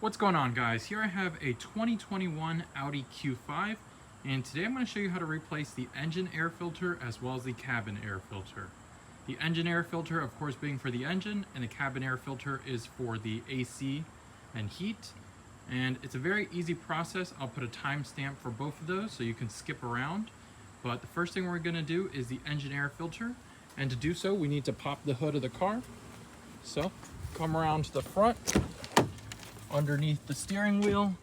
What's going on, guys? Here I have a 2021 Audi Q5, and today I'm going to show you how to replace the engine air filter as well as the cabin air filter. The engine air filter, of course, being for the engine, and the cabin air filter is for the AC and heat. And it's a very easy process. I'll put a timestamp for both of those so you can skip around. But the first thing we're going to do is the engine air filter, and to do so we need to pop the hood of the car. So come around to the front. Underneath the steering wheel,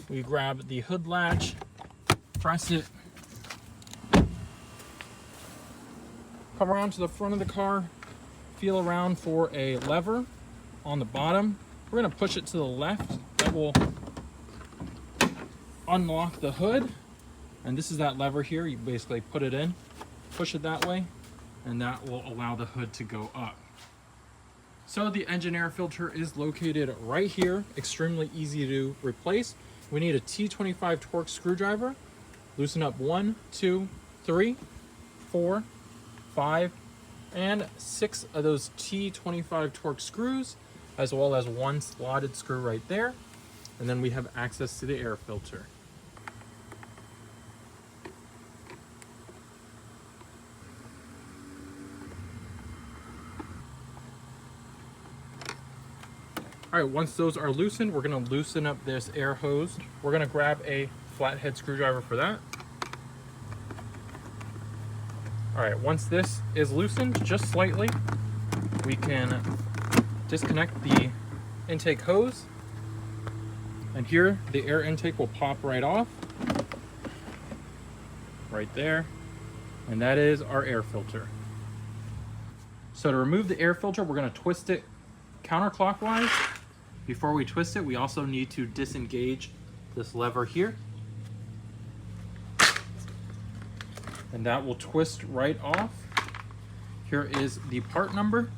we grab the hood latch, press it, come around to the front of the car, feel around for a lever on the bottom. We're going to push it to the left. That will unlock the hood, and this is that lever here. You basically put it in, push it that way, and that will allow the hood to go up. So the engine air filter is located right here, extremely easy to replace. We need a T25 Torx screwdriver. Loosen up 1, 2, 3, 4, 5, and 6 of those T25 Torx screws, as well as one slotted screw right there. And then we have access to the air filter. All right, once those are loosened, we're gonna loosen up this air hose. We're gonna grab a flathead screwdriver for that. All right, once this is loosened just slightly, we can disconnect the intake hose. And here, the air intake will pop right off. Right there. And that is our air filter. So to remove the air filter, we're gonna twist it counterclockwise. Before we twist it, we also need to disengage this lever here. And that will twist right off. Here is the part number.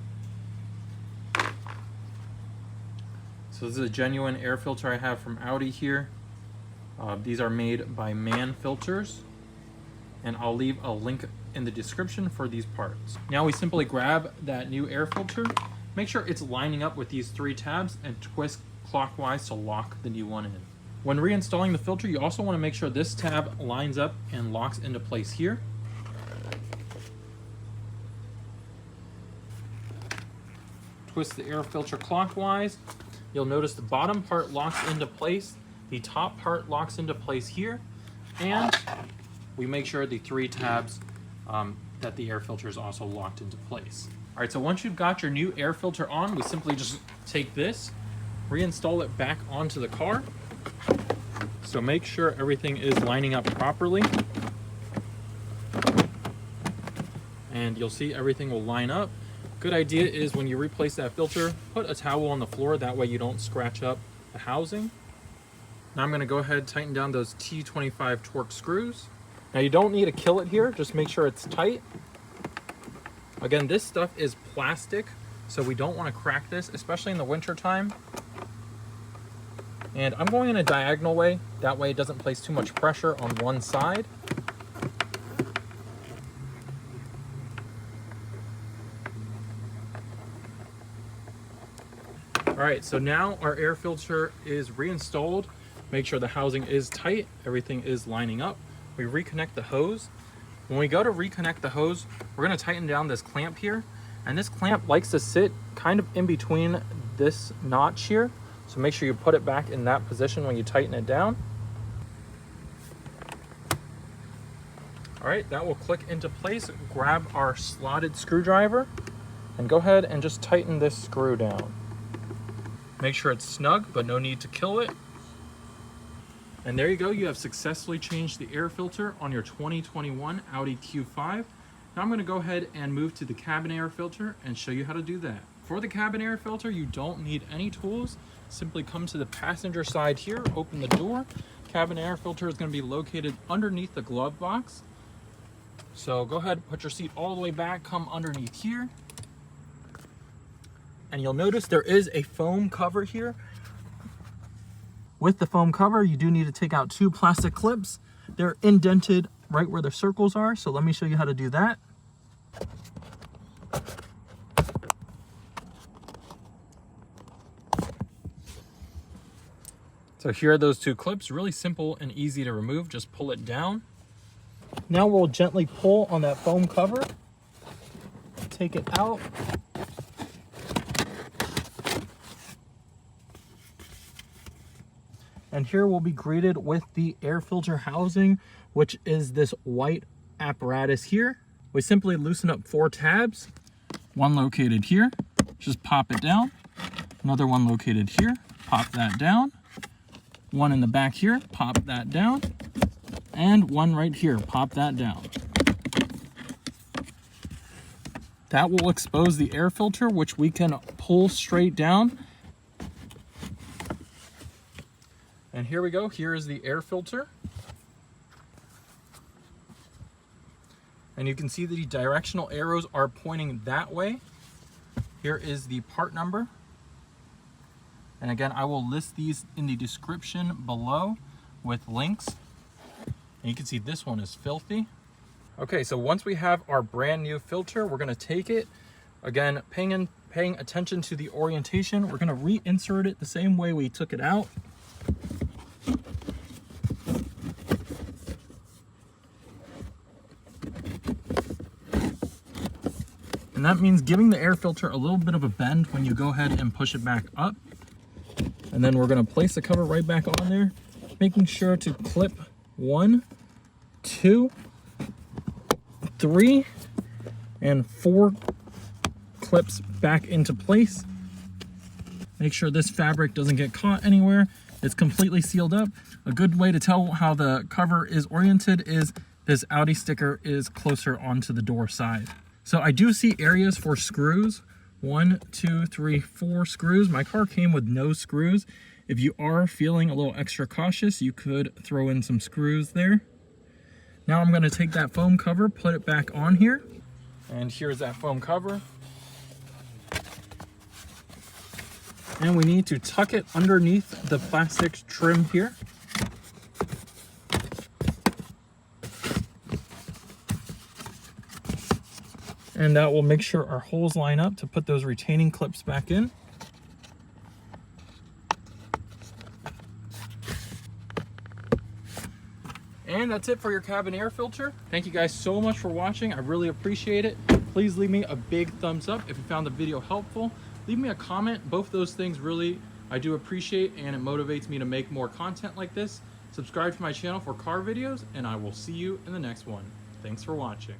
So this is a genuine air filter I have from Audi here. These are made by MAN Filters. And I'll leave a link in the description for these parts. Now we simply grab that new air filter. Make sure it's lining up with these 3 tabs and twist clockwise to lock the new one in. When reinstalling the filter, you also want to make sure this tab lines up and locks into place here. Twist the air filter clockwise. You'll notice the bottom part locks into place, the top part locks into place here, and we make sure the 3 tabs that the air filter is also locked into place. All right, so once you've got your new air filter on, we simply just take this, reinstall it back onto the car. So make sure everything is lining up properly. And you'll see everything will line up. Good idea is when you replace that filter, put a towel on the floor. That way you don't scratch up the housing. Now I'm gonna go ahead and tighten down those T25 Torx screws. Now you don't need to kill it here, just make sure it's tight. Again, this stuff is plastic, so we don't want to crack this, especially in the winter time. And I'm going in a diagonal way, that way it doesn't place too much pressure on one side. All right, so now our air filter is reinstalled. Make sure the housing is tight, everything is lining up. We reconnect the hose. When we go to reconnect the hose, we're gonna tighten down this clamp here. And this clamp likes to sit kind of in between this notch here. So make sure you put it back in that position when you tighten it down. All right, that will click into place. Grab our slotted screwdriver and go ahead and just tighten this screw down. Make sure it's snug, but no need to kill it. And there you go, you have successfully changed the air filter on your 2021 Audi Q5. Now I'm gonna go ahead and move to the cabin air filter and show you how to do that. For the cabin air filter, you don't need any tools. Simply come to the passenger side here, open the door. Cabin air filter is gonna be located underneath the glove box. So go ahead, put your seat all the way back, come underneath here. And you'll notice there is a foam cover here. With the foam cover, you do need to take out 2 plastic clips. They're indented right where the circles are, so let me show you how to do that. So here are those two clips, really simple and easy to remove. Just pull it down. Now we'll gently pull on that foam cover, take it out. And here we'll be greeted with the air filter housing, which is this white apparatus here. We simply loosen up 4 tabs, one located here, just pop it down. Another one located here, pop that down. One in the back here, pop that down. And one right here, pop that down. That will expose the air filter, which we can pull straight down. And here we go, here is the air filter. And you can see the directional arrows are pointing that way. Here is the part number. And again, I will list these in the description below with links. And you can see this one is filthy. Okay, so once we have our brand new filter, we're gonna take it. Again, paying attention to the orientation, we're gonna reinsert it the same way we took it out. And that means giving the air filter a little bit of a bend when you go ahead and push it back up. And then we're gonna place the cover right back on there, making sure to clip 1, 2, 3, and 4 clips back into place. Make sure this fabric doesn't get caught anywhere. It's completely sealed up. A good way to tell how the cover is oriented is this Audi sticker is closer onto the door side. So I do see areas for screws. 1, 2, 3, 4 screws. My car came with no screws. If you are feeling a little extra cautious, you could throw in some screws there. Now I'm going to take that foam cover, put it back on here. And here's that foam cover. And we need to tuck it underneath the plastic trim here. And that will make sure our holes line up to put those retaining clips back in. And that's it for your cabin air filter. Thank you guys so much for watching. I really appreciate it. Please leave me a big thumbs up if you found the video helpful. Leave me a comment. Both those things really I do appreciate, and it motivates me to make more content like this. Subscribe to my channel for car videos, and I will see you in the next one. Thanks for watching.